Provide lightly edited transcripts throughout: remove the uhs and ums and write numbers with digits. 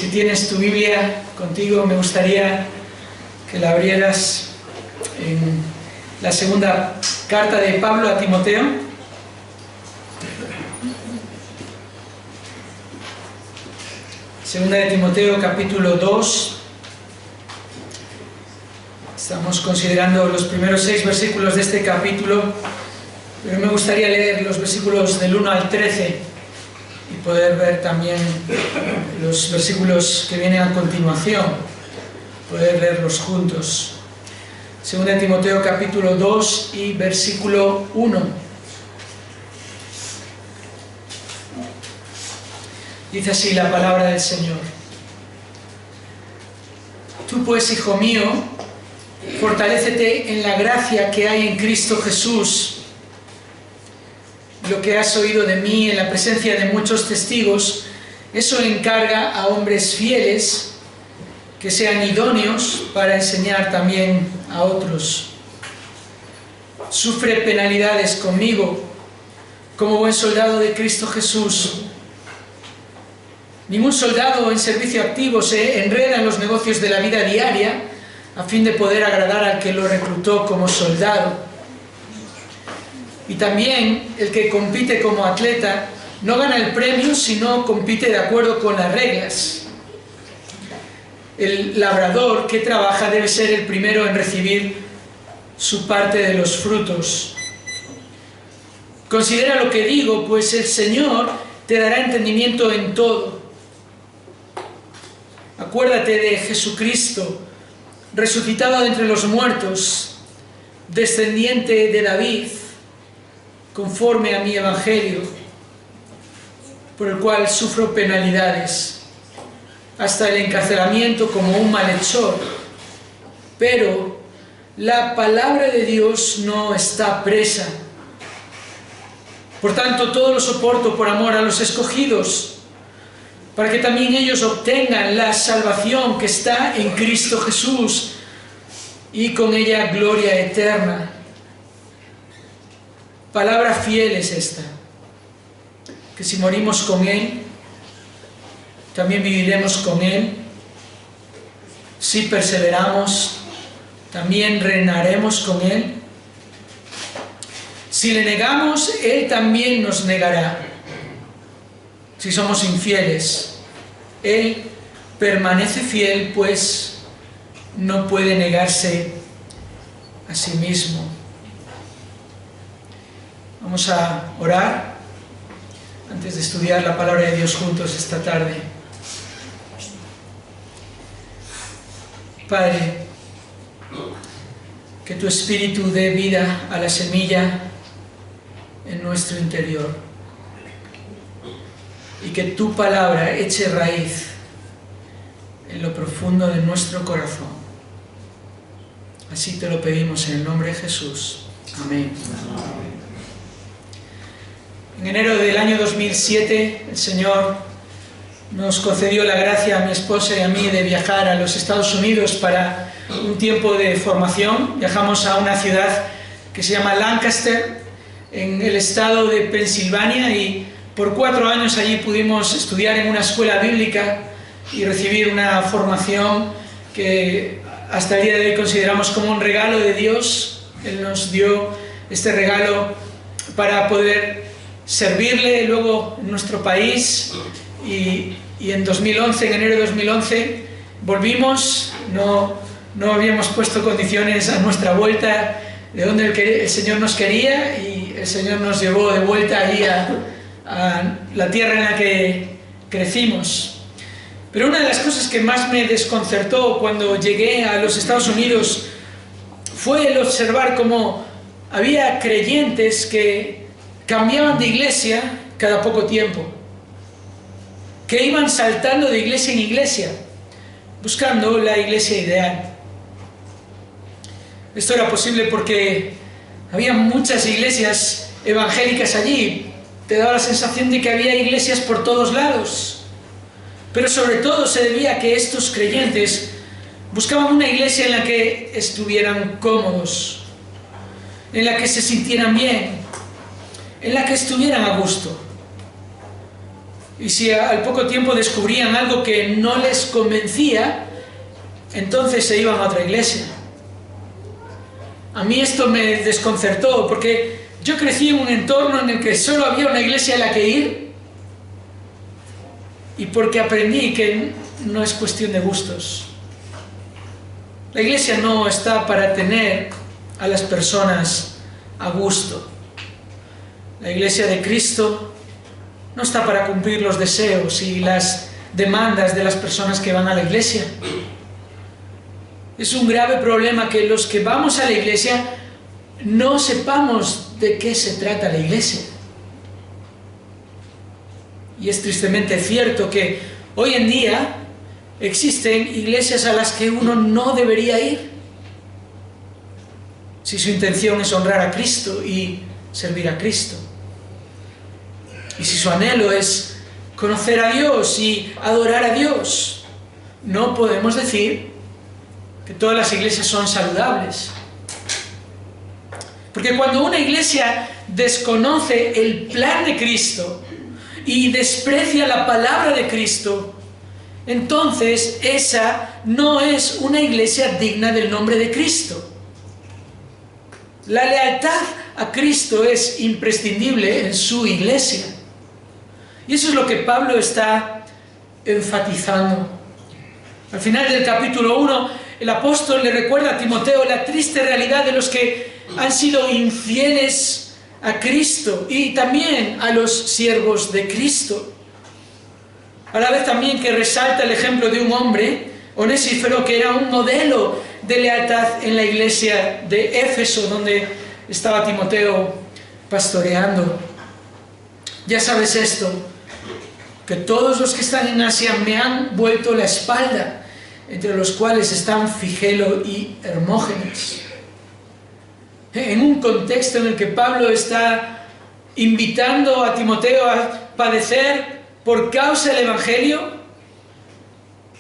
Si tienes tu Biblia contigo, me gustaría que la abrieras en la segunda carta de Pablo a Timoteo. Segunda de Timoteo, capítulo 2. Estamos considerando los primeros 6 versículos de este capítulo, pero me gustaría leer los versículos del 1 al 13 y poder ver también los versículos que vienen a continuación, poder leerlos juntos. Segunda de Timoteo, capítulo 2 y versículo 1. Dice así la palabra del Señor: Tú pues, hijo mío, fortalécete en la gracia que hay en Cristo Jesús. Lo que has oído de mí en la presencia de muchos testigos, eso encarga a hombres fieles que sean idóneos para enseñar también a otros. Sufre penalidades conmigo como buen soldado de Cristo Jesús. Ningún soldado en servicio activo se enreda en los negocios de la vida diaria a fin de poder agradar al que lo reclutó como soldado. Y también el que compite como atleta no gana el premio si no compite de acuerdo con las reglas. El labrador que trabaja debe ser el primero en recibir su parte de los frutos. Considera lo que digo, pues el Señor te dará entendimiento en todo. Acuérdate de Jesucristo, resucitado de entre los muertos, descendiente de David, conforme a mi evangelio, por el cual sufro penalidades, hasta el encarcelamiento como un malhechor. Pero la palabra de Dios no está presa. Por tanto, todo lo soporto por amor a los escogidos, para que también ellos obtengan la salvación que está en Cristo Jesús, y con ella gloria eterna. Palabra fiel es esta, que si morimos con Él, también viviremos con Él. Si perseveramos, también reinaremos con Él. Si le negamos, Él también nos negará. Si somos infieles, Él permanece fiel, pues no puede negarse a sí mismo. Vamos a orar antes de estudiar la palabra de Dios juntos esta tarde. Padre, que tu Espíritu dé vida a la semilla en nuestro interior y que tu palabra eche raíz en lo profundo de nuestro corazón. Así te lo pedimos en el nombre de Jesús. Amén. En enero del año 2007, el Señor nos concedió la gracia a mi esposa y a mí de viajar a los Estados Unidos para un tiempo de formación. Viajamos a una ciudad que se llama Lancaster, en el estado de Pensilvania, y por 4 años allí pudimos estudiar en una escuela bíblica y recibir una formación que hasta el día de hoy consideramos como un regalo de Dios. Él nos dio este regalo para poder servirle luego en nuestro país, y en 2011, en enero de 2011, volvimos. No habíamos puesto condiciones a nuestra vuelta de donde el Señor nos quería, y el Señor nos llevó de vuelta allí a la tierra en la que crecimos. Pero una de las cosas que más me desconcertó cuando llegué a los Estados Unidos fue el observar cómo había creyentes que cambiaban de iglesia cada poco tiempo, que iban saltando de iglesia en iglesia, buscando la iglesia ideal. Esto era posible porque había muchas iglesias evangélicas allí. Te daba la sensación de que había iglesias por todos lados, pero sobre todo se debía a que estos creyentes buscaban una iglesia en la que estuvieran cómodos, en la que se sintieran bien, en la que estuvieran a gusto. Y si al poco tiempo descubrían algo que no les convencía, entonces se iban a otra iglesia. A mí esto me desconcertó, porque yo crecí en un entorno en el que solo había una iglesia a la que ir, y porque aprendí que no es cuestión de gustos. La iglesia no está para tener a las personas a gusto. La iglesia de Cristo no está para cumplir los deseos y las demandas de las personas que van a la iglesia. Es un grave problema que los que vamos a la iglesia no sepamos de qué se trata la iglesia. Y es tristemente cierto que hoy en día existen iglesias a las que uno no debería ir, si su intención es honrar a Cristo y servir a Cristo. Y si su anhelo es conocer a Dios y adorar a Dios, no podemos decir que todas las iglesias son saludables. Porque cuando una iglesia desconoce el plan de Cristo y desprecia la palabra de Cristo, entonces esa no es una iglesia digna del nombre de Cristo. La lealtad a Cristo es imprescindible en su iglesia. Y eso es lo que Pablo está enfatizando. Al final del capítulo 1, el apóstol le recuerda a Timoteo la triste realidad de los que han sido infieles a Cristo y también a los siervos de Cristo. A la vez también que resalta el ejemplo de un hombre, Onesíforo, que era un modelo de lealtad en la iglesia de Éfeso, donde estaba Timoteo pastoreando. Ya sabes esto, que todos los que están en Asia me han vuelto la espalda, entre los cuales están Figelo y Hermógenes. En un contexto en el que Pablo está invitando a Timoteo a padecer por causa del Evangelio,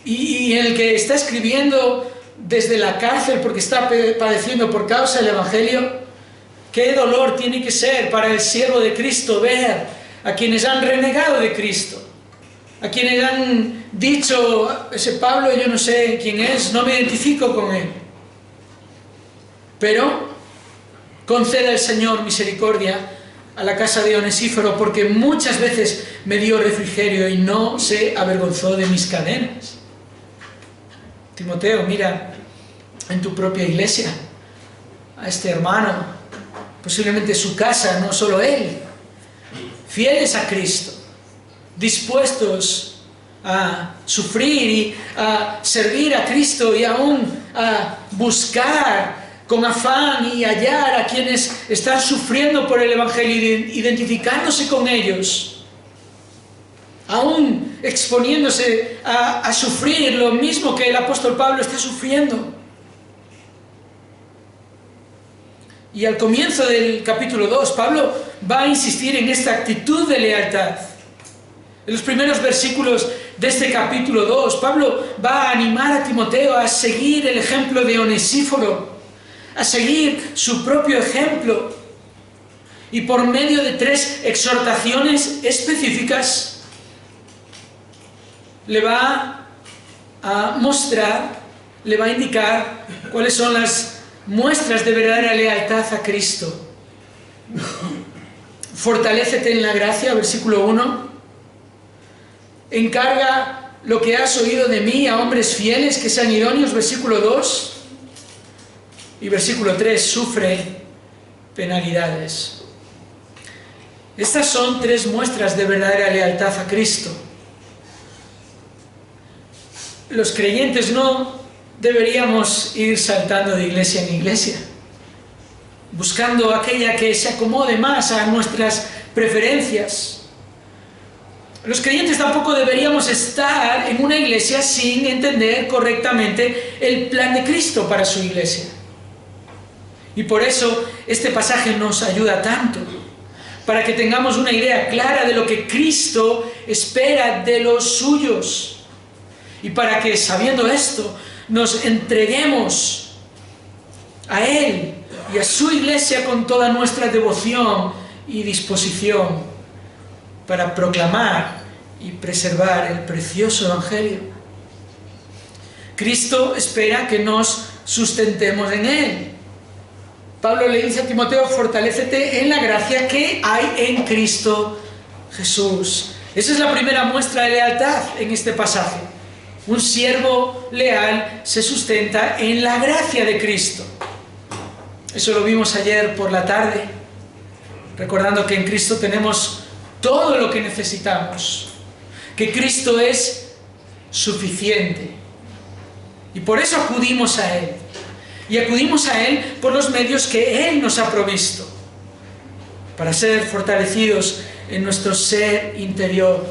y en el que está escribiendo desde la cárcel porque está padeciendo por causa del Evangelio, qué dolor tiene que ser para el siervo de Cristo ver a quienes han renegado de Cristo, a quienes han dicho, ese Pablo yo no sé quién es, no me identifico con él. Pero conceda el Señor misericordia a la casa de Onesíforo, porque muchas veces me dio refrigerio y no se avergonzó de mis cadenas. Timoteo, mira en tu propia iglesia a este hermano, posiblemente su casa, no solo él, fieles a Cristo, dispuestos a sufrir y a servir a Cristo y aún a buscar con afán y hallar a quienes están sufriendo por el Evangelio, identificándose con ellos, aún exponiéndose a sufrir lo mismo que el apóstol Pablo está sufriendo. Y al comienzo del capítulo 2, Pablo va a insistir en esta actitud de lealtad. En los primeros versículos de este capítulo 2, Pablo va a animar a Timoteo a seguir el ejemplo de Onesíforo, a seguir su propio ejemplo, y por medio de 3 exhortaciones específicas le va a mostrar, le va a indicar cuáles son las muestras de verdadera lealtad a Cristo. Fortalécete en la gracia, versículo 1. Encarga lo que has oído de mí a hombres fieles que sean idóneos, versículo 2. Y versículo 3, sufre penalidades. Estas son 3 muestras de verdadera lealtad a Cristo. Los creyentes no deberíamos ir saltando de iglesia en iglesia, buscando aquella que se acomode más a nuestras preferencias. Los creyentes tampoco deberíamos estar en una iglesia sin entender correctamente el plan de Cristo para su iglesia. Y por eso este pasaje nos ayuda tanto, para que tengamos una idea clara de lo que Cristo espera de los suyos, y para que, sabiendo esto, nos entreguemos a Él y a su iglesia con toda nuestra devoción y disposición para proclamar y preservar el precioso Evangelio. Cristo espera que nos sustentemos en Él. Pablo le dice a Timoteo: fortalécete en la gracia que hay en Cristo Jesús. Esa es la primera muestra de lealtad en este pasaje. Un siervo leal se sustenta en la gracia de Cristo. Eso lo vimos ayer por la tarde, recordando que en Cristo tenemos todo lo que necesitamos, que Cristo es suficiente. Y por eso acudimos a Él. Y acudimos a Él por los medios que Él nos ha provisto, para ser fortalecidos en nuestro ser interior,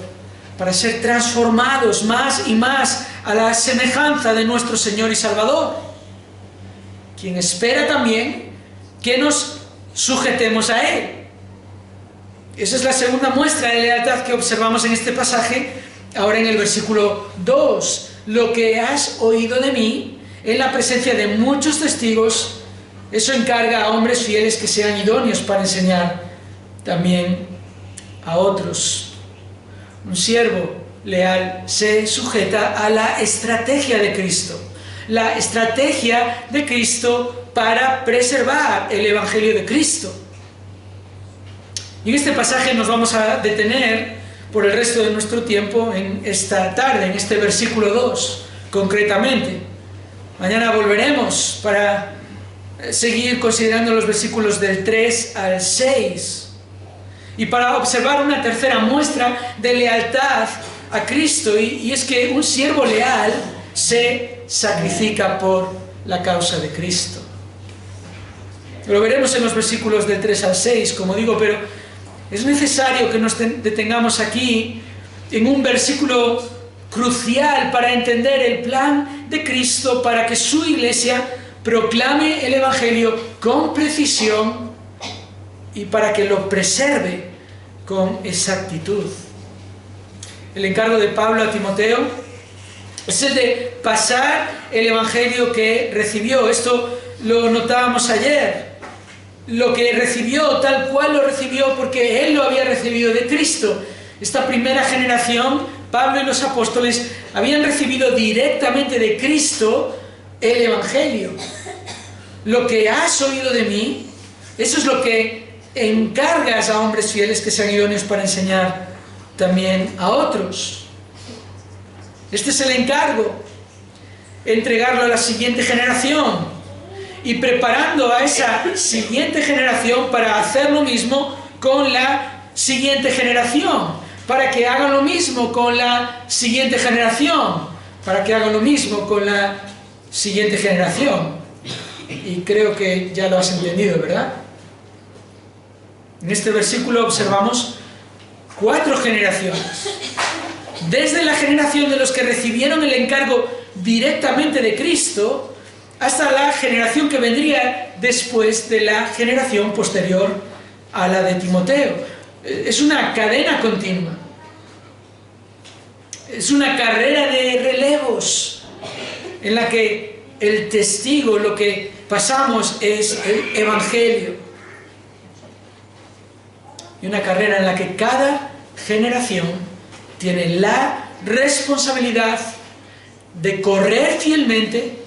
para ser transformados más y más a la semejanza de nuestro Señor y Salvador, quien espera también que nos sujetemos a Él. Esa es la segunda muestra de lealtad que observamos en este pasaje, ahora en el versículo 2. Lo que has oído de mí en la presencia de muchos testigos, eso encarga a hombres fieles que sean idóneos para enseñar también a otros. Un siervo leal se sujeta a la estrategia de Cristo, la estrategia de Cristo para preservar el Evangelio de Cristo. Y en este pasaje nos vamos a detener por el resto de nuestro tiempo en esta tarde, en este versículo 2, concretamente. Mañana volveremos para seguir considerando los versículos del 3 al 6 y para observar una tercera muestra de lealtad a Cristo, y es que un siervo leal se sacrifica por la causa de Cristo. Lo veremos en los versículos del 3 al 6, como digo, pero es necesario que nos detengamos aquí en un versículo crucial para entender el plan de Cristo para que su iglesia proclame el Evangelio con precisión y para que lo preserve con exactitud. El encargo de Pablo a Timoteo es el de pasar el Evangelio que recibió. Esto lo notábamos ayer. Lo que recibió, tal cual lo recibió, porque él lo había recibido de Cristo. Esta primera generación, Pablo y los apóstoles, habían recibido directamente de Cristo el Evangelio. Lo que has oído de mí, eso es lo que encargas a hombres fieles que sean idóneos para enseñar también a otros. Este es el encargo, entregarlo a la siguiente generación, y preparando a esa siguiente generación para hacer lo mismo con la siguiente generación, para que hagan lo mismo con la siguiente generación, para que hagan lo mismo con la siguiente generación. Y creo que ya lo has entendido, ¿verdad? En este versículo observamos 4 generaciones. Desde la generación de los que recibieron el encargo directamente de Cristo, hasta la generación que vendría después de la generación posterior a la de Timoteo. Es una cadena continua. Es una carrera de relevos en la que el testigo, lo que pasamos, es el Evangelio. Y una carrera en la que cada generación tiene la responsabilidad de correr fielmente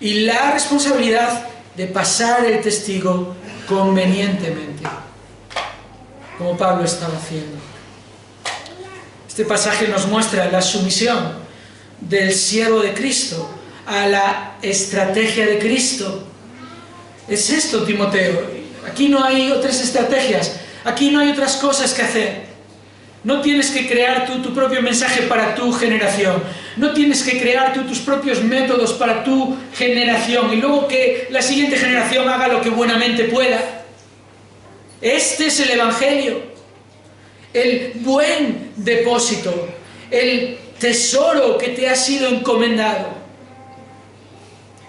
y la responsabilidad de pasar el testigo convenientemente, como Pablo estaba haciendo. Este pasaje nos muestra la sumisión del siervo de Cristo a la estrategia de Cristo. Es esto, Timoteo. Aquí no hay otras estrategias, aquí no hay otras cosas que hacer. No tienes que crear tú tu propio mensaje para tu generación. No tienes que crear tú tus propios métodos para tu generación y luego que la siguiente generación haga lo que buenamente pueda. Este es el Evangelio, el buen depósito, el tesoro que te ha sido encomendado.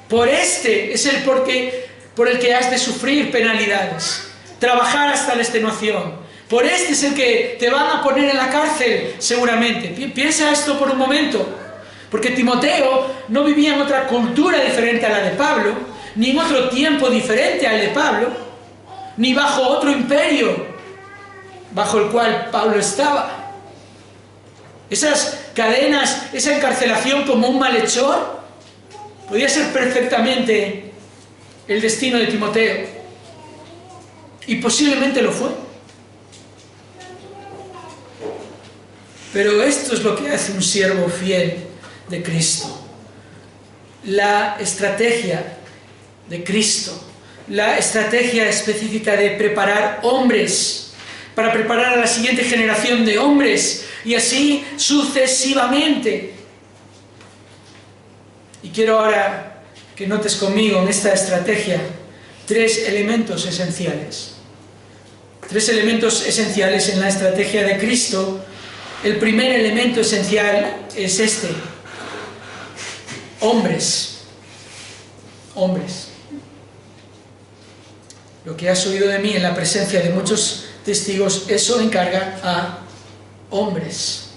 Por este es el por el que has de sufrir penalidades, trabajar hasta la extenuación. Por este es el que te van a poner en la cárcel, seguramente. Piensa esto por un momento. Porque Timoteo no vivía en otra cultura diferente a la de Pablo, ni en otro tiempo diferente al de Pablo, ni bajo otro imperio bajo el cual Pablo estaba. esas cadenas, esa encarcelación como un malhechor, podía ser perfectamente el destino de Timoteo. Y posiblemente lo fue. Pero esto es lo que hace un siervo fiel de Cristo. La estrategia de Cristo, la estrategia específica de preparar hombres, para preparar a la siguiente generación de hombres, y así sucesivamente. Y quiero ahora que notes conmigo en esta estrategia 3 elementos esenciales. 3 elementos esenciales en la estrategia de Cristo. El primer elemento esencial es este: hombres. Hombres. Lo que has oído de mí en la presencia de muchos testigos, eso encarga a hombres.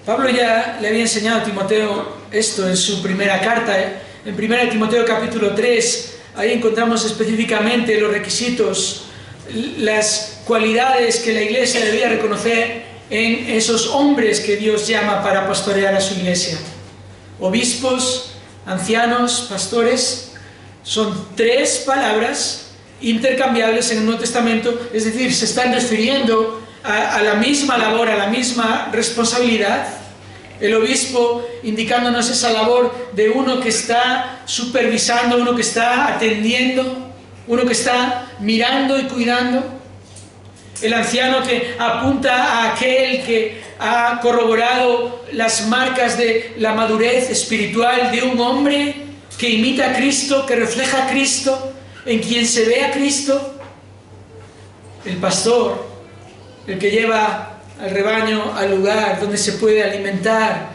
Pablo ya le había enseñado a Timoteo esto en su primera carta, en 1 Timoteo capítulo 3, ahí encontramos específicamente los requisitos, las cualidades que la iglesia debía reconocer en esos hombres que Dios llama para pastorear a su iglesia. Obispos, ancianos, pastores, son 3 palabras intercambiables en el Nuevo Testamento, es decir, se están refiriendo a la misma labor, a la misma responsabilidad. El obispo indicándonos esa labor de uno que está supervisando, uno que está atendiendo, uno que está mirando y cuidando. El anciano que apunta a aquel que ha corroborado las marcas de la madurez espiritual de un hombre que imita a Cristo, que refleja a Cristo, en quien se ve a Cristo. El pastor, el que lleva al rebaño al lugar donde se puede alimentar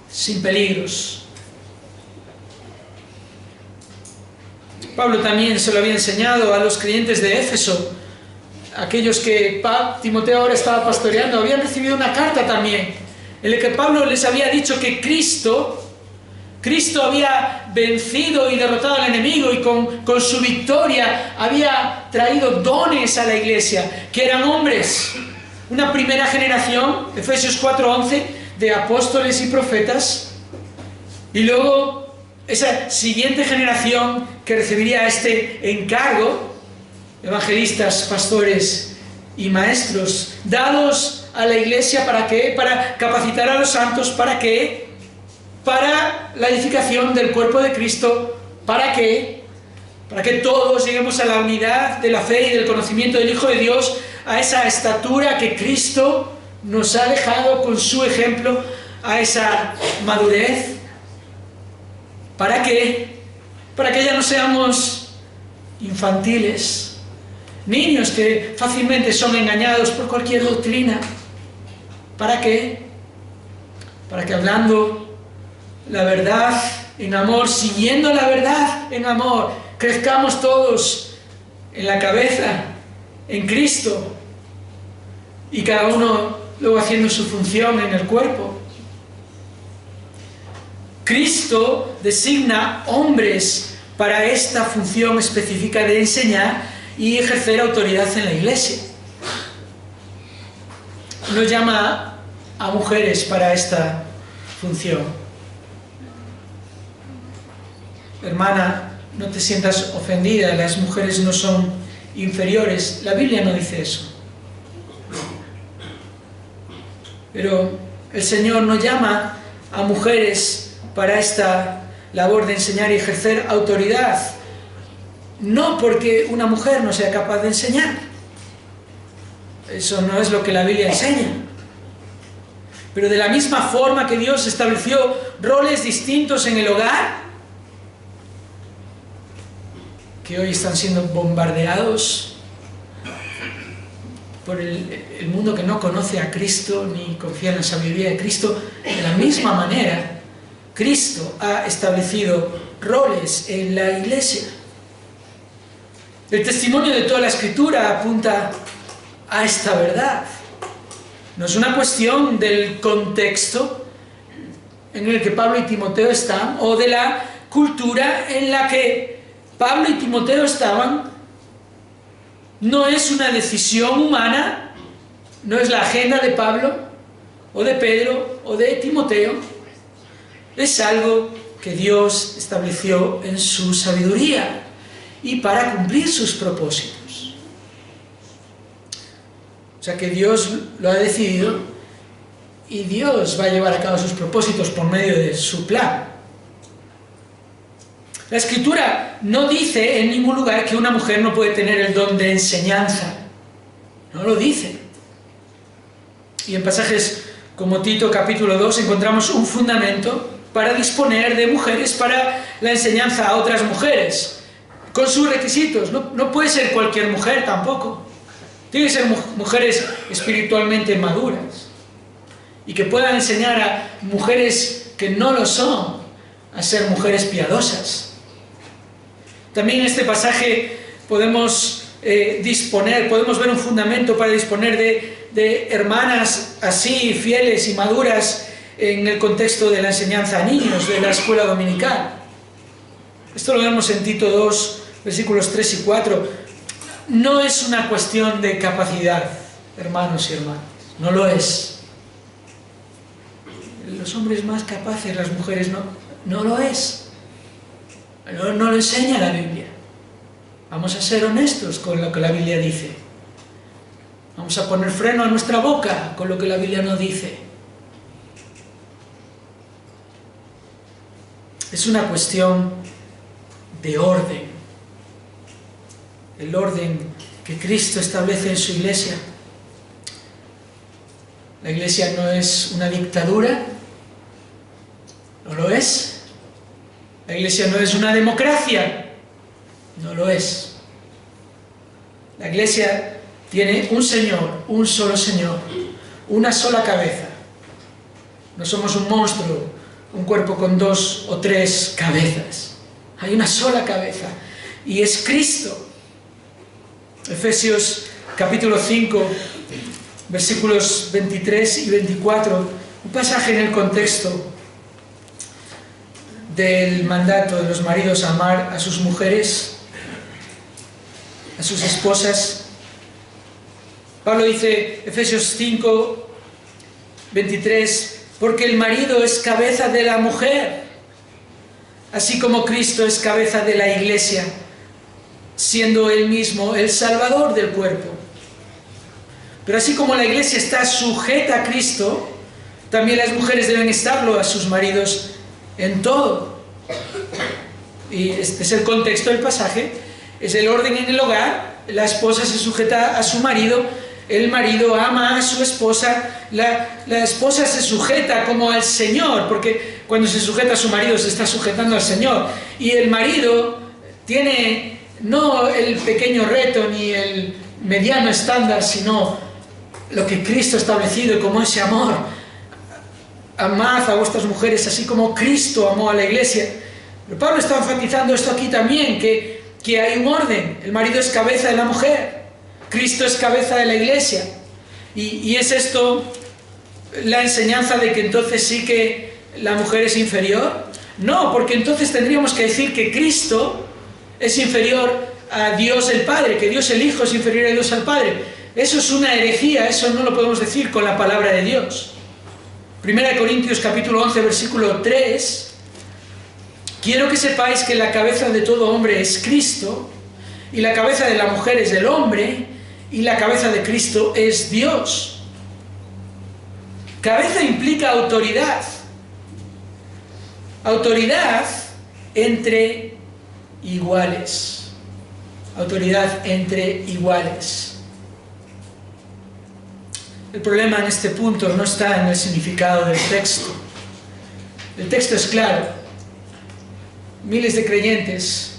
sin peligros. Pablo también se lo había enseñado a los creyentes de Éfeso, aquellos que Timoteo ahora estaba pastoreando. Habían recibido una carta también en la que Pablo les había dicho que Cristo había vencido y derrotado al enemigo, y con su victoria había traído dones a la iglesia, que eran hombres. Una primera generación, Efesios 4:11, de apóstoles y profetas, y luego esa siguiente generación que recibiría este encargo, evangelistas, pastores y maestros, dados a la iglesia ¿para qué? Para capacitar a los santos. ¿Para qué? Para la edificación del cuerpo de Cristo. ¿Para qué? Para que todos lleguemos a la unidad de la fe y del conocimiento del Hijo de Dios, a esa estatura que Cristo nos ha dejado con su ejemplo, a esa madurez. ¿Para qué? Para que ya no seamos infantiles, niños que fácilmente son engañados por cualquier doctrina. ¿Para qué? Para que hablando la verdad en amor, siguiendo la verdad en amor, crezcamos todos en la cabeza, en Cristo, y cada uno luego haciendo su función en el cuerpo. Cristo designa hombres para esta función específica de enseñar y ejercer autoridad en la iglesia. No llama a mujeres para esta función. Hermana, no te sientas ofendida, las mujeres no son inferiores. La Biblia no dice eso. Pero el Señor no llama a mujeres para esta labor de enseñar y ejercer autoridad, no porque una mujer no sea capaz de enseñar. Eso no es lo que la Biblia enseña. Pero de la misma forma que Dios estableció roles distintos en el hogar, que hoy están siendo bombardeados por el mundo que no conoce a Cristo ni confía en la sabiduría de Cristo, de la misma manera Cristo ha establecido roles en la iglesia. El testimonio de toda la Escritura apunta a esta verdad. No es una cuestión del contexto en el que Pablo y Timoteo están, o de la cultura en la que Pablo y Timoteo estaban. No es una decisión humana no es la agenda de Pablo, o de Pedro, o de Timoteo. Es algo que Dios estableció en su sabiduría y para cumplir sus propósitos. O sea que Dios lo ha decidido y Dios va a llevar a cabo sus propósitos por medio de su plan. La Escritura no dice en ningún lugar que una mujer no puede tener el don de enseñanza. No lo dice. Y en pasajes como Tito capítulo 2 encontramos un fundamento para disponer de mujeres para la enseñanza a otras mujeres, con sus requisitos. No puede ser cualquier mujer tampoco. Tiene que ser mujeres espiritualmente maduras y que puedan enseñar a mujeres que no lo son a ser mujeres piadosas. También en este pasaje podemos ver un fundamento para disponer de hermanas así, fieles y maduras en el contexto de la enseñanza a niños, de la escuela dominical. Esto lo vemos en Tito 2, versículos 3 y 4. No es una cuestión de capacidad, hermanos y hermanas, no lo es. Los hombres más capaces, las mujeres no lo es. No lo enseña la Biblia. Vamos a ser honestos con lo que la Biblia dice. Vamos a poner freno a nuestra boca con lo que la Biblia no dice. Es una cuestión de orden. El orden que Cristo establece en su iglesia. La iglesia no es una dictadura, no lo es. La iglesia no es una democracia, no lo es. La iglesia tiene un Señor, un solo Señor, una sola cabeza. No somos un monstruo, un cuerpo con 2 o 3 cabezas. Hay una sola cabeza y es Cristo. Efesios capítulo 5, versículos 23 y 24, un pasaje en el contexto del mandato de los maridos a amar a sus mujeres, a sus esposas. Pablo dice, Efesios 5, 23, porque el marido es cabeza de la mujer, así como Cristo es cabeza de la iglesia, siendo él mismo el Salvador del cuerpo. Pero así como la iglesia está sujeta a Cristo, también las mujeres deben estarlo a sus maridos en todo. Y este es el contexto del pasaje, es el orden en el hogar. La esposa se sujeta a su marido, el marido ama a su esposa, la esposa se sujeta como al Señor, porque cuando se sujeta a su marido se está sujetando al Señor, y el marido tiene no el pequeño reto ni el mediano estándar, sino lo que Cristo ha establecido como ese amor. Amad a vuestras mujeres así como Cristo amó a la iglesia. Pero Pablo está enfatizando esto aquí también, que hay un orden. El marido es cabeza de la mujer, Cristo es cabeza de la iglesia. Y es esto la enseñanza de que entonces sí que la mujer es inferior. No, porque entonces tendríamos que decir que Cristo es inferior a Dios el Padre, que Dios el Hijo es inferior a Dios el Padre. Eso es una herejía, eso no lo podemos decir con la palabra de Dios. 1 Corintios capítulo 11, versículo 3, quiero que sepáis que la cabeza de todo hombre es Cristo, y la cabeza de la mujer es el hombre, y la cabeza de Cristo es Dios. Cabeza implica autoridad. Autoridad entre iguales. Autoridad entre iguales. El problema en este punto no está en el significado del texto. El texto es claro. Miles de creyentes,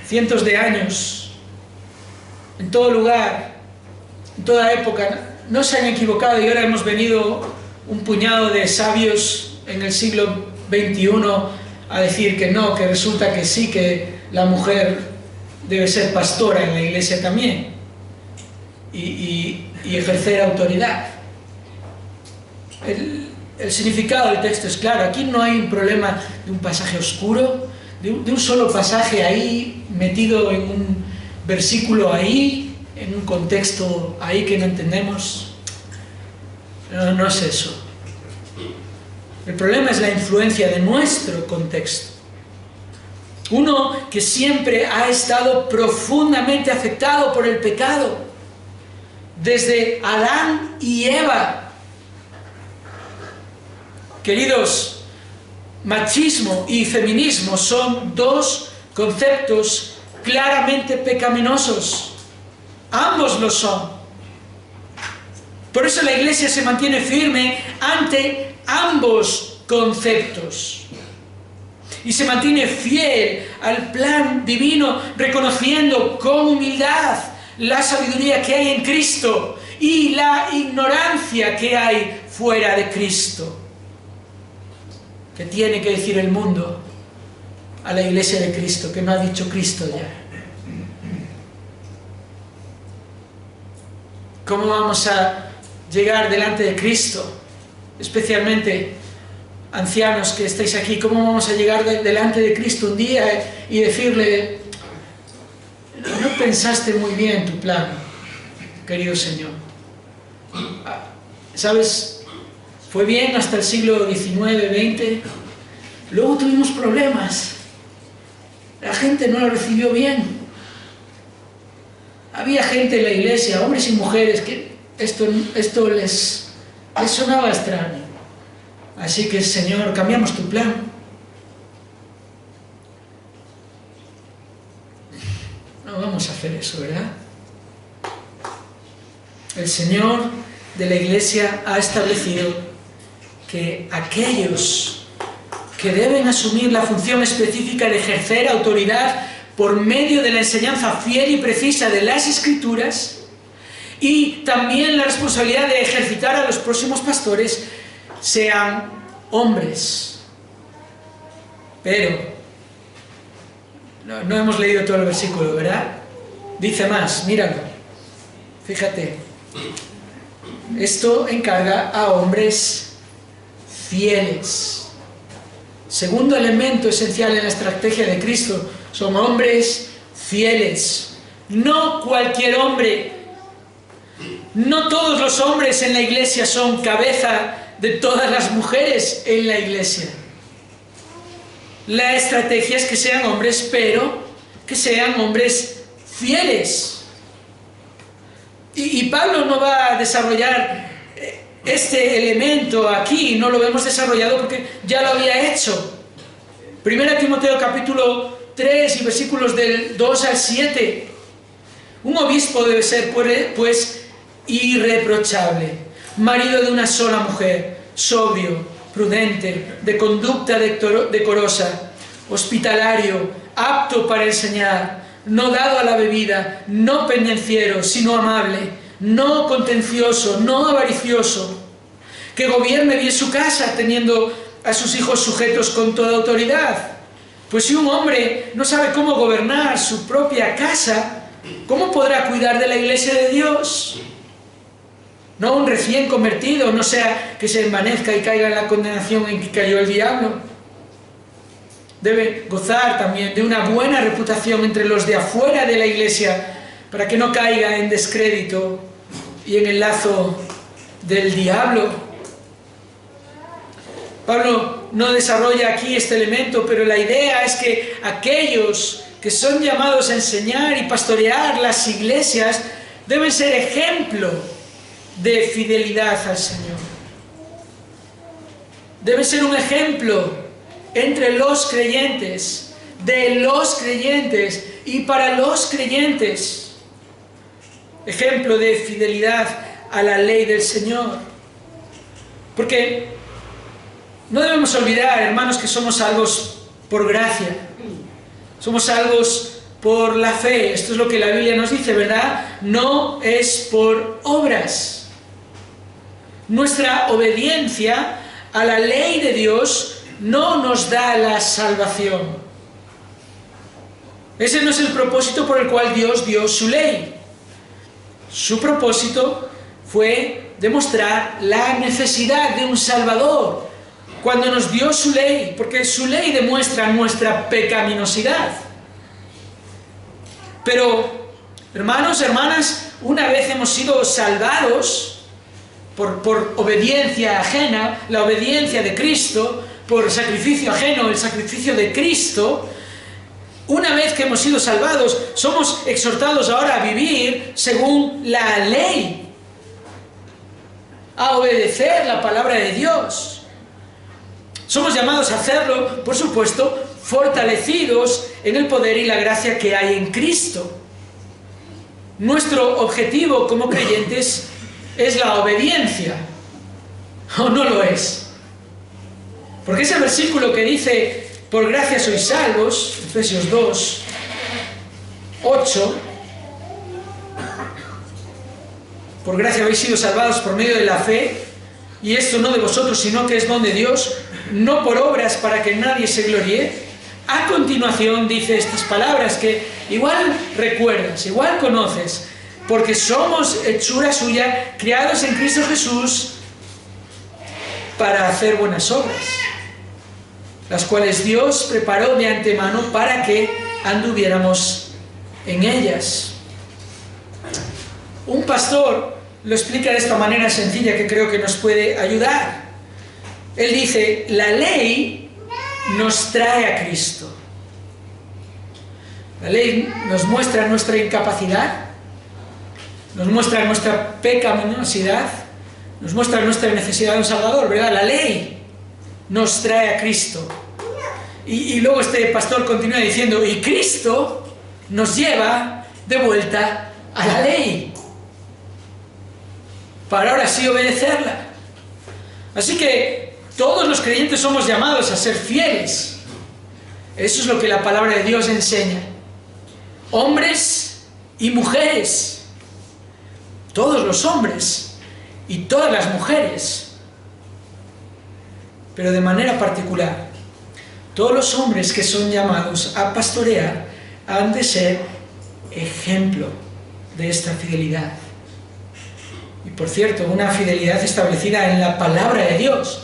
cientos de años, en todo lugar, en toda época, no se han equivocado, y ahora hemos venido un puñado de sabios en el siglo XXI a decir que no, que resulta que sí, que la mujer debe ser pastora en la iglesia también y ejercer autoridad. El significado del texto es claro. Aquí no hay un problema de un pasaje oscuro, de un solo pasaje ahí metido en un versículo ahí, en un contexto ahí que no entendemos. No, no es eso. El problema es la influencia de nuestro contexto. Uno que siempre ha estado profundamente afectado por el pecado, desde Adán y Eva. Queridos, machismo y feminismo son dos conceptos claramente pecaminosos. Ambos lo son. Por eso la Iglesia se mantiene firme ante ambos conceptos. Y se mantiene fiel al plan divino, reconociendo con humildad la sabiduría que hay en Cristo y la ignorancia que hay fuera de Cristo. ¿Qué tiene que decir el mundo a la Iglesia de Cristo, que no ha dicho Cristo ya? ¿Cómo vamos a llegar delante de Cristo? Especialmente ancianos que estáis aquí, ¿cómo vamos a llegar delante de Cristo un día y decirle: no pensaste muy bien tu plan, querido Señor? ¿Sabes? Fue bien hasta el siglo XIX, XX, luego tuvimos problemas, la gente no lo recibió bien, había gente en la iglesia, hombres y mujeres, que esto les sonaba extraño. Así que, Señor, cambiamos tu plan. No vamos a hacer eso, ¿verdad? El Señor de la Iglesia ha establecido que aquellos que deben asumir la función específica de ejercer autoridad por medio de la enseñanza fiel y precisa de las Escrituras, y también la responsabilidad de ejercitar a los próximos pastores, sean hombres. Pero no hemos leído todo el versículo, ¿verdad? Dice más, míralo, fíjate. Esto encarga a hombres fieles. Segundo elemento esencial en la estrategia de Cristo: son hombres fieles. No cualquier hombre. No todos los hombres en la iglesia son cabeza de todas las mujeres en la iglesia. La estrategia es que sean hombres, pero que sean hombres fieles. Y Pablo no va a desarrollar este elemento aquí, no lo hemos desarrollado porque ya lo había hecho. 1 Timoteo capítulo 3 y versículos del 2 al 7. Un obispo debe ser, pues, irreprochable, marido de una sola mujer, sobrio, prudente, de conducta decorosa, hospitalario, apto para enseñar, no dado a la bebida, no pendenciero, sino amable, no contencioso, no avaricioso, que gobierne bien su casa, teniendo a sus hijos sujetos con toda autoridad. Pues si un hombre no sabe cómo gobernar su propia casa, ¿cómo podrá cuidar de la iglesia de Dios? No un recién convertido, no sea que se envanezca y caiga en la condenación en que cayó el diablo. Debe gozar también de una buena reputación entre los de afuera de la iglesia, para que no caiga en descrédito y en el lazo del diablo. Pablo no desarrolla aquí este elemento, pero la idea es que aquellos que son llamados a enseñar y pastorear las iglesias deben ser ejemplo de fidelidad al Señor. Debe ser un ejemplo entre los creyentes, de los creyentes y para los creyentes. Ejemplo de fidelidad a la ley del Señor. Porque no debemos olvidar, hermanos, que somos salvos por gracia. Somos salvos por la fe. Esto es lo que la Biblia nos dice, ¿verdad? No es por obras. Nuestra obediencia a la ley de Dios no nos da la salvación. Ese no es el propósito por el cual Dios dio su ley. Su propósito fue demostrar la necesidad de un Salvador cuando nos dio su ley, porque su ley demuestra nuestra pecaminosidad. Pero, hermanos, hermanas, una vez hemos sido salvados, por obediencia ajena, la obediencia de Cristo, por sacrificio ajeno, el sacrificio de Cristo. Una vez que hemos sido salvados, somos exhortados ahora a vivir según la ley, a obedecer la palabra de Dios. Somos llamados a hacerlo, por supuesto, fortalecidos en el poder y la gracia que hay en Cristo. Nuestro objetivo como creyentes es la obediencia, ¿o no lo es? Porque ese versículo que dice, por gracia sois salvos, Efesios 2, 8, por gracia habéis sido salvados por medio de la fe, y esto no de vosotros, sino que es don de Dios, no por obras para que nadie se gloríe. A continuación dice estas palabras que igual recuerdas, igual conoces, porque somos hechura suya, creados en Cristo Jesús para hacer buenas obras, las cuales Dios preparó de antemano para que anduviéramos en ellas. Un pastor lo explica de esta manera sencilla que creo que nos puede ayudar. Él dice, la ley nos trae a Cristo. La ley nos muestra nuestra incapacidad, nos muestra nuestra pecaminosidad, nos muestra nuestra necesidad de un Salvador, ¿verdad? La ley nos trae a Cristo. Y luego este pastor continúa diciendo, y Cristo nos lleva de vuelta a la ley, para ahora sí obedecerla. Así que todos los creyentes somos llamados a ser fieles. Eso es lo que la palabra de Dios enseña. Hombres y mujeres, todos los hombres y todas las mujeres, pero de manera particular, todos los hombres que son llamados a pastorear han de ser ejemplo de esta fidelidad. Y por cierto, una fidelidad establecida en la palabra de Dios.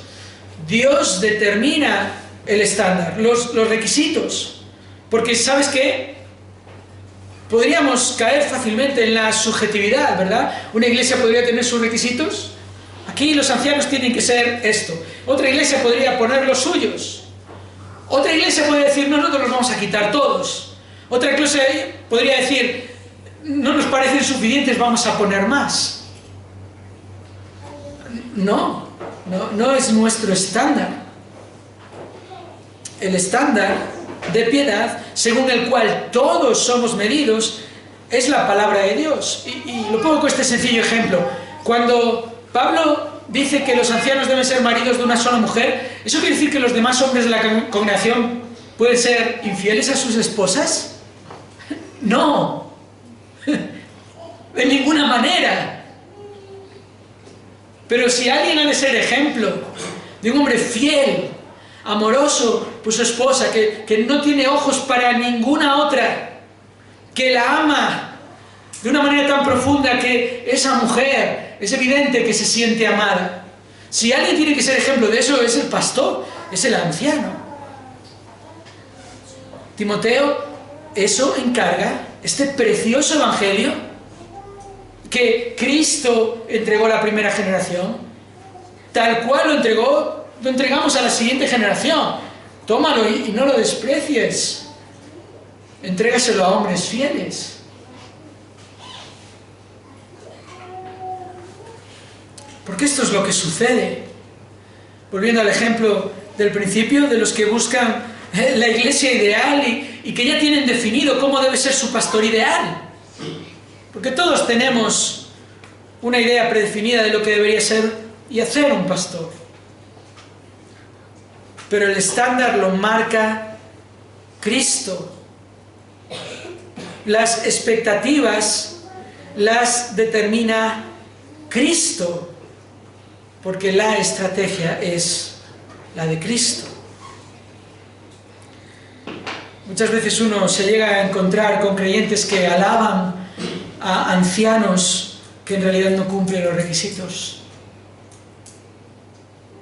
Dios determina el estándar, los requisitos, porque ¿sabes qué? Podríamos caer fácilmente en la subjetividad, ¿verdad? Una iglesia podría tener sus requisitos. Aquí los ancianos tienen que ser esto. Otra iglesia podría poner los suyos. Otra iglesia podría decir, no, nosotros los vamos a quitar todos. Otra iglesia podría decir, no nos parecen suficientes, vamos a poner más. No es nuestro estándar. El estándar de piedad, según el cual todos somos medidos, es la palabra de Dios. Y lo pongo con este sencillo ejemplo. Cuando Pablo dice que los ancianos deben ser maridos de una sola mujer, ¿eso quiere decir que los demás hombres de la congregación pueden ser infieles a sus esposas? No, de ninguna manera. Pero si alguien ha de ser ejemplo de un hombre fiel, amoroso por su esposa, que no tiene ojos para ninguna otra, que la ama de una manera tan profunda que esa mujer es evidente que se siente amada. Si alguien tiene que ser ejemplo de eso, es el pastor, es el anciano. Timoteo, eso encarga, este precioso evangelio que Cristo entregó a la primera generación, tal cual lo entregamos a la siguiente generación. Tómalo y no lo desprecies. Entrégaselo a hombres fieles. Porque esto es lo que sucede. Volviendo al ejemplo del principio, de los que buscan la iglesia ideal y que ya tienen definido cómo debe ser su pastor ideal. Porque todos tenemos una idea predefinida de lo que debería ser y hacer un pastor. Pero el estándar lo marca Cristo. Las expectativas las determina Cristo, porque la estrategia es la de Cristo. Muchas veces uno se llega a encontrar con creyentes que alaban a ancianos que en realidad no cumplen los requisitos.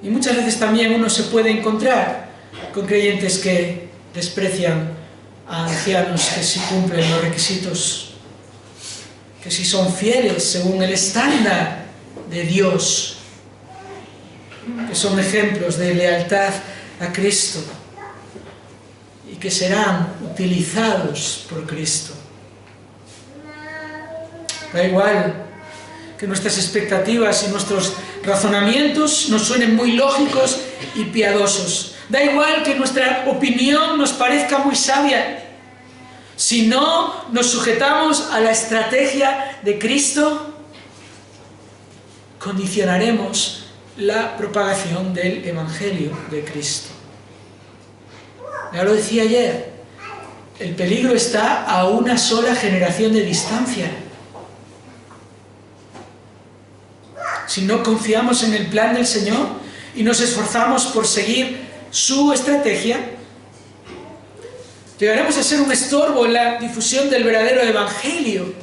Y muchas veces también uno se puede encontrar con creyentes que desprecian a ancianos que sí cumplen los requisitos, que sí son fieles según el estándar de Dios que son ejemplos de lealtad a Cristo y que serán utilizados por Cristo. Da igual que nuestras expectativas y nuestros razonamientos nos suenen muy lógicos y piadosos. Da igual que nuestra opinión nos parezca muy sabia. Si no nos sujetamos a la estrategia de Cristo, condicionaremos la propagación del Evangelio de Cristo. Ya lo decía ayer, el peligro está a una sola generación de distancia. Si no confiamos en el plan del Señor y nos esforzamos por seguir su estrategia, llegaremos a ser un estorbo en la difusión del verdadero Evangelio,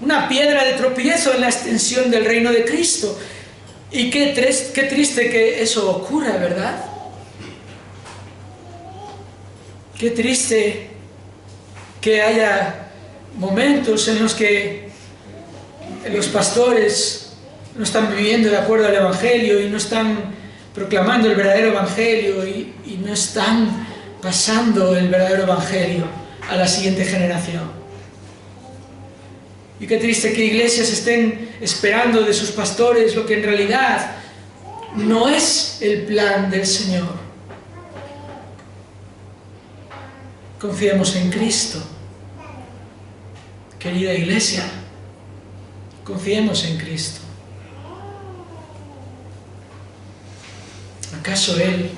una piedra de tropiezo en la extensión del reino de Cristo. Y qué triste que eso ocurra, ¿verdad? Qué triste que haya momentos en los que los pastores no están viviendo de acuerdo al Evangelio y no están proclamando el verdadero Evangelio y no están pasando el verdadero Evangelio a la siguiente generación. Y qué triste que iglesias estén esperando de sus pastores lo que en realidad no es el plan del Señor. Confiemos en Cristo. Querida iglesia, confiemos en Cristo. ¿Acaso Él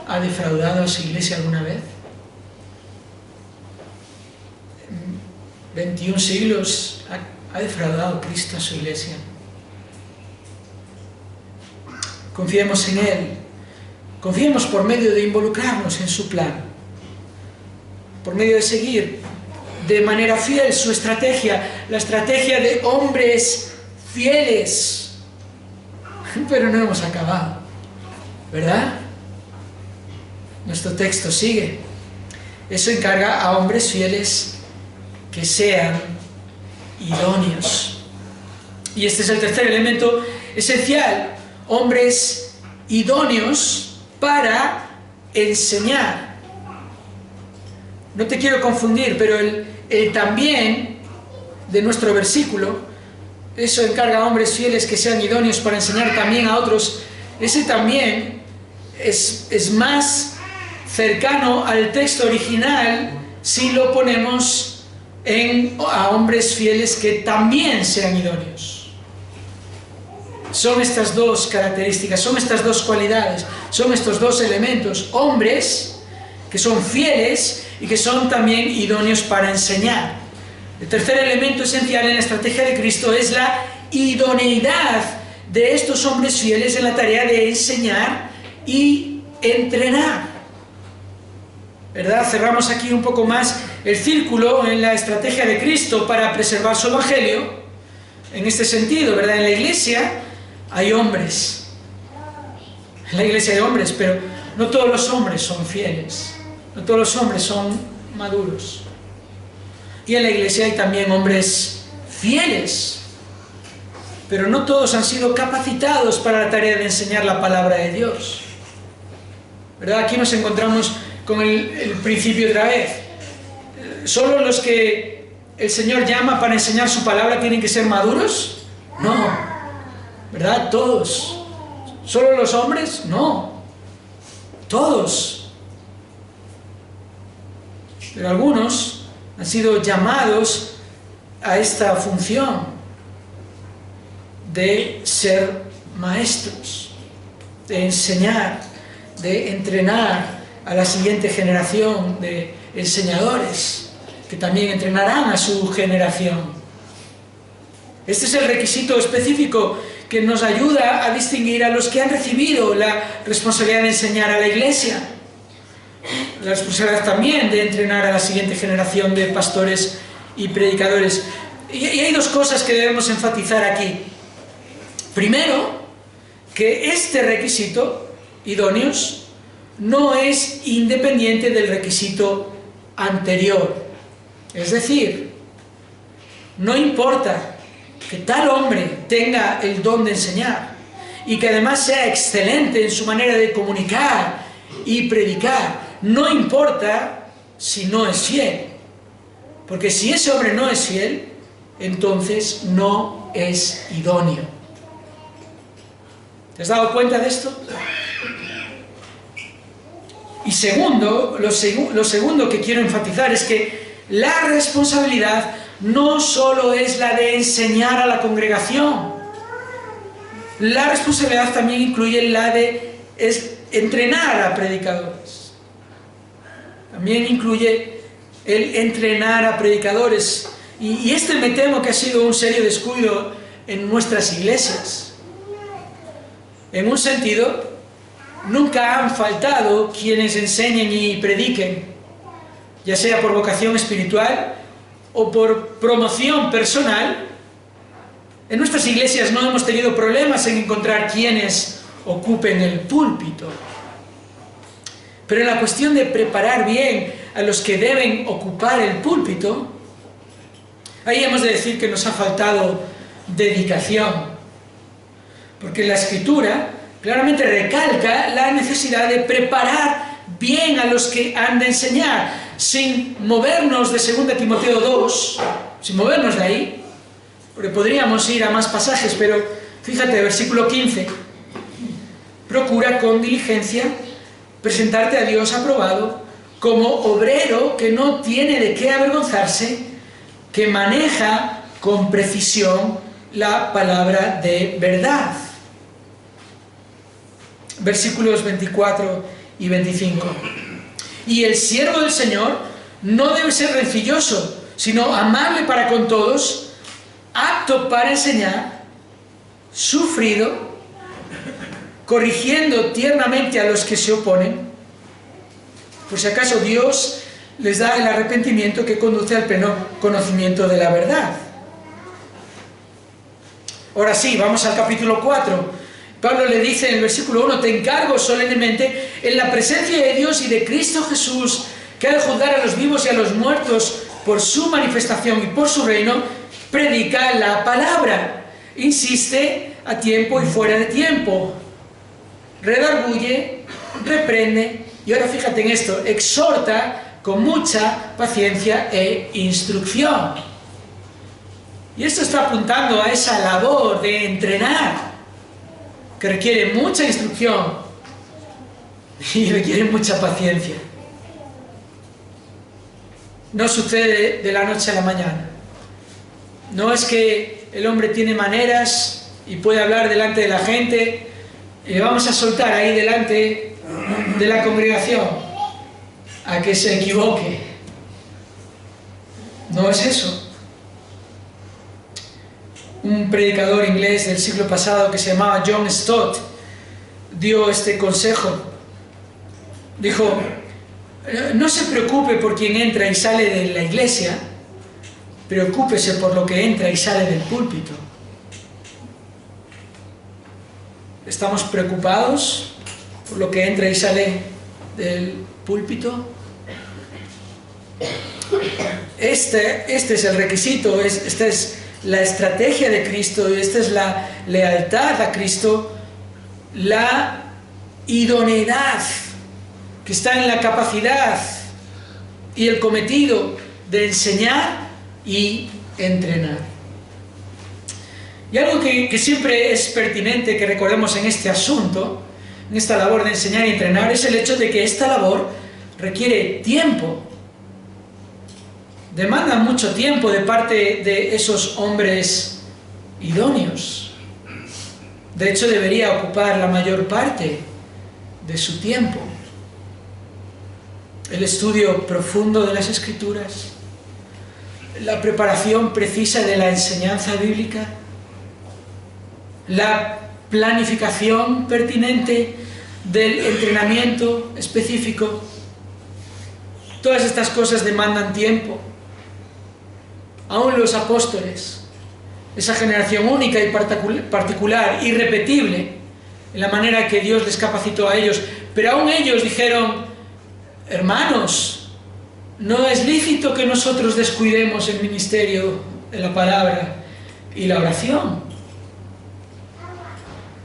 ha defraudado a su iglesia alguna vez? 21 siglos ha defraudado Cristo a su iglesia. Confiemos en Él. Confiemos por medio de involucrarnos en su plan, por medio de seguir de manera fiel su estrategia, la estrategia de hombres fieles. Pero no hemos acabado, ¿verdad? Nuestro texto sigue. Eso encarga a hombres fieles que sean idóneos. Y este es el tercer elemento esencial: hombres idóneos para enseñar. No te quiero confundir, pero el también de nuestro versículo, eso encarga a hombres fieles que sean idóneos para enseñar también a otros. Ese también es más cercano al texto original si lo ponemos a hombres fieles que también sean idóneos. Son estas dos características, son estas dos cualidades, son estos dos elementos: hombres que son fieles y que son también idóneos para enseñar. El tercer elemento esencial en la estrategia de Cristo es la idoneidad de estos hombres fieles en la tarea de enseñar y entrenar. ¿Verdad? Cerramos aquí un poco más el círculo en la estrategia de Cristo para preservar su Evangelio. En este sentido, ¿verdad? En la iglesia hay hombres. En la iglesia hay hombres, pero no todos los hombres son fieles. No todos los hombres son maduros. Y en la iglesia hay también hombres fieles, pero no todos han sido capacitados para la tarea de enseñar la palabra de Dios. ¿Verdad? Aquí nos encontramos con el principio otra vez. ¿Solo los que el Señor llama para enseñar su palabra tienen que ser maduros? No. ¿Verdad? Todos. ¿Solo los hombres? No. Todos. Pero algunos han sido llamados a esta función de ser maestros, de enseñar, de entrenar a la siguiente generación de enseñadores, que también entrenarán a su generación. Este es el requisito específico que nos ayuda a distinguir a los que han recibido la responsabilidad de enseñar a la iglesia, la responsabilidad también de entrenar a la siguiente generación de pastores y predicadores. Y hay dos cosas que debemos enfatizar aquí. Primero, que este requisito, idóneos, no es independiente del requisito anterior. Es decir, no importa que tal hombre tenga el don de enseñar, y que además sea excelente en su manera de comunicar y predicar. No importa si no es fiel, porque si ese hombre no es fiel, entonces no es idóneo. ¿Te has dado cuenta de esto? Y segundo, lo segundo que quiero enfatizar es que la responsabilidad no solo es la de enseñar a la congregación. La responsabilidad también incluye la de entrenar a predicadores. También incluye el entrenar a predicadores. Y este me temo que ha sido un serio descuido en nuestras iglesias. En un sentido, nunca han faltado quienes enseñen y prediquen, ya sea por vocación espiritual o por promoción personal. En nuestras iglesias no hemos tenido problemas en encontrar quienes ocupen el púlpito. Pero en la cuestión de preparar bien a los que deben ocupar el púlpito, ahí hemos de decir que nos ha faltado dedicación. Porque la Escritura claramente recalca la necesidad de preparar bien a los que han de enseñar, sin movernos de 2 Timoteo 2, sin movernos de ahí, porque podríamos ir a más pasajes, pero fíjate, versículo 15, procura con diligencia presentarte a Dios aprobado, como obrero que no tiene de qué avergonzarse, que maneja con precisión la palabra de verdad. Versículos 24 y 25. Y el siervo del Señor no debe ser rencilloso, sino amable para con todos, apto para enseñar, sufrido, corrigiendo tiernamente a los que se oponen, por si acaso Dios les da el arrepentimiento que conduce al pleno conocimiento de la verdad. Ahora sí, vamos al capítulo 4. Pablo le dice en el versículo 1, te encargo solemnemente en la presencia de Dios y de Cristo Jesús, que ha de juzgar a los vivos y a los muertos por su manifestación y por su reino, predica la palabra, insiste a tiempo y fuera de tiempo, redarguye, reprende, y ahora fíjate en esto, exhorta con mucha paciencia e instrucción. Y esto está apuntando a esa labor de entrenar, que requiere mucha instrucción y requiere mucha paciencia. No sucede de la noche a la mañana. No es que el hombre tiene maneras y puede hablar delante de la gente y le vamos a soltar ahí delante de la congregación a que se equivoque. No es eso. Un predicador inglés del siglo pasado que se llamaba John Stott dio este consejo. Dijo, no se preocupe por quien entra y sale de la iglesia, preocúpese por lo que entra y sale del púlpito. ¿Estamos preocupados por lo que entra y sale del púlpito? Este es el requisito, esta es la estrategia de Cristo, esta es la lealtad a Cristo, la idoneidad que está en la capacidad y el cometido de enseñar y entrenar. Y algo que siempre es pertinente que recordemos en este asunto, en esta labor de enseñar y entrenar, es el hecho de que esta labor requiere tiempo. Demanda mucho tiempo de parte de esos hombres idóneos. De hecho, debería ocupar la mayor parte de su tiempo. El estudio profundo de las Escrituras, la preparación precisa de la enseñanza bíblica, la planificación pertinente del entrenamiento específico. Todas estas cosas demandan tiempo. Aún los apóstoles, esa generación única y particular, irrepetible, en la manera que Dios les capacitó a ellos, pero aún ellos dijeron, hermanos, no es lícito que nosotros descuidemos el ministerio de la palabra y la oración.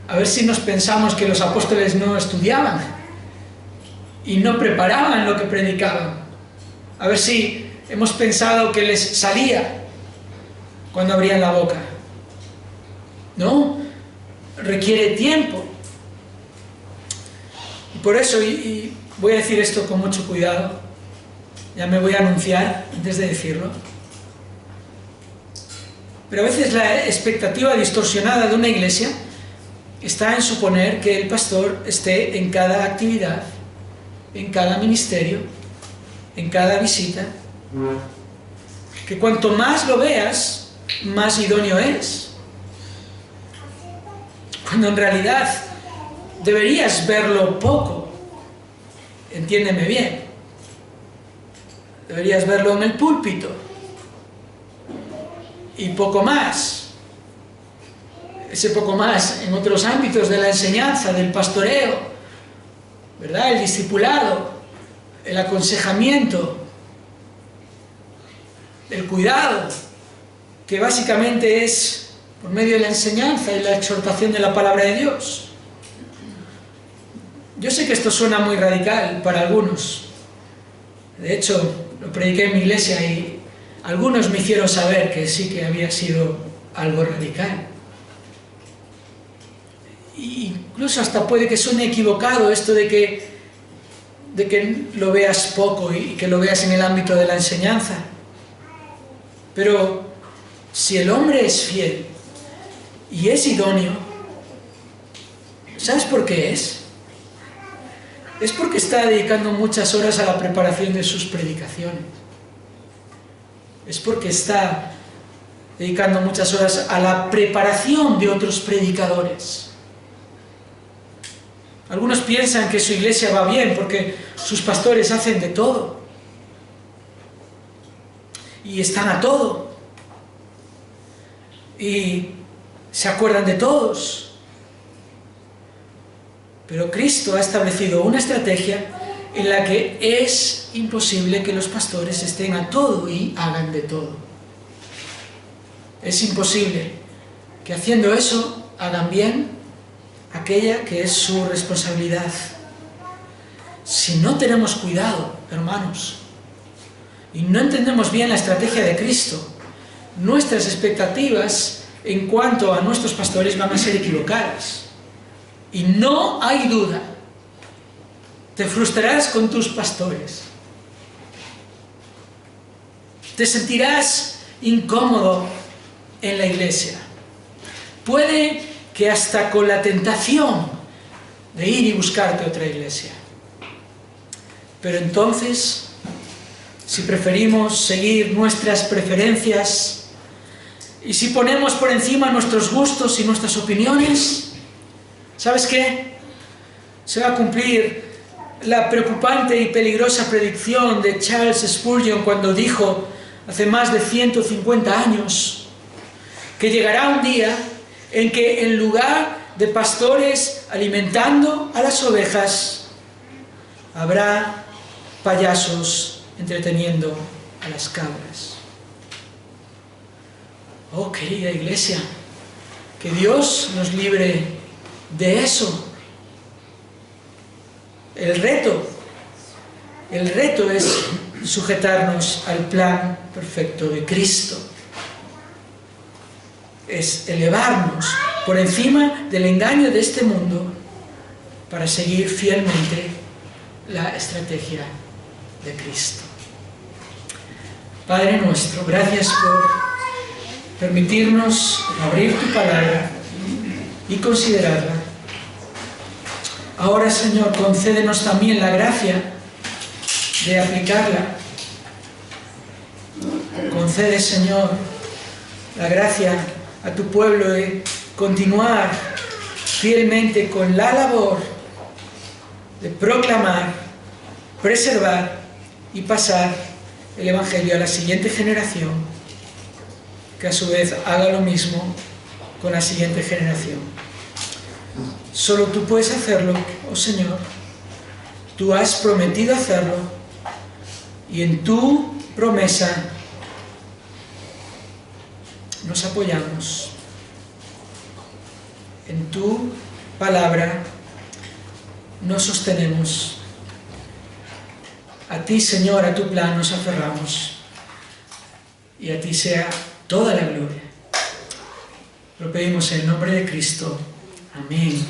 A ver si nos pensamos que los apóstoles no estudiaban y no preparaban lo que predicaban. A ver si hemos pensado que les salía cuando abrían la boca. No, requiere tiempo. Y por eso, y voy a decir esto con mucho cuidado, ya me voy a anunciar antes de decirlo, pero a veces la expectativa distorsionada de una iglesia está en suponer que el pastor esté en cada actividad, en cada ministerio, en cada visita, que cuanto más lo veas, más idóneo eres. Cuando en realidad deberías verlo poco, entiéndeme bien, deberías verlo en el púlpito y poco más, ese poco más en otros ámbitos de la enseñanza, del pastoreo, ¿verdad? El discipulado, el aconsejamiento, el cuidado, que básicamente es por medio de la enseñanza y la exhortación de la palabra de Dios. Yo sé que esto suena muy radical para algunos. De hecho, lo prediqué en mi iglesia y algunos me hicieron saber que sí que había sido algo radical. E incluso hasta puede que suene equivocado esto de que lo veas poco y que lo veas en el ámbito de la enseñanza. Pero si el hombre es fiel y es idóneo, ¿sabes por qué es? Es porque está dedicando muchas horas a la preparación de sus predicaciones. Es porque está dedicando muchas horas a la preparación de otros predicadores. Algunos piensan que su iglesia va bien porque sus pastores hacen de todo. Y están a todo. Y se acuerdan de todos. Pero Cristo ha establecido una estrategia en la que es imposible que los pastores estén a todo y hagan de todo. Es imposible que haciendo eso hagan bien aquella que es su responsabilidad. Si no tenemos cuidado, hermanos, y no entendemos bien la estrategia de Cristo, nuestras expectativas en cuanto a nuestros pastores van a ser equivocadas. Y no hay duda, te frustrarás con tus pastores. Te sentirás incómodo en la iglesia. Puede que hasta con la tentación de ir y buscarte otra iglesia. Pero entonces, si preferimos seguir nuestras preferencias y si ponemos por encima nuestros gustos y nuestras opiniones, ¿sabes qué? Se va a cumplir la preocupante y peligrosa predicción de Charles Spurgeon cuando dijo, hace más de 150 años, que llegará un día en que en lugar de pastores alimentando a las ovejas, habrá payasos entreteniendo a las cabras. Oh, querida iglesia, que Dios nos libre de eso. El reto es sujetarnos al plan perfecto de Cristo. Es elevarnos por encima del engaño de este mundo para seguir fielmente la estrategia de Cristo. Padre nuestro, gracias por permitirnos abrir tu palabra y considerarla. Ahora, Señor, concédenos también la gracia de aplicarla. Concede, Señor, la gracia a tu pueblo de continuar fielmente con la labor de proclamar, preservar y pasar el Evangelio a la siguiente generación, que a su vez haga lo mismo con la siguiente generación. Solo tú puedes hacerlo, oh Señor. Tú has prometido hacerlo y en tu promesa nos apoyamos. En tu palabra nos sostenemos. A ti, Señor, a tu plan nos aferramos. Y a ti sea toda la gloria. Lo pedimos en el nombre de Cristo. Amén.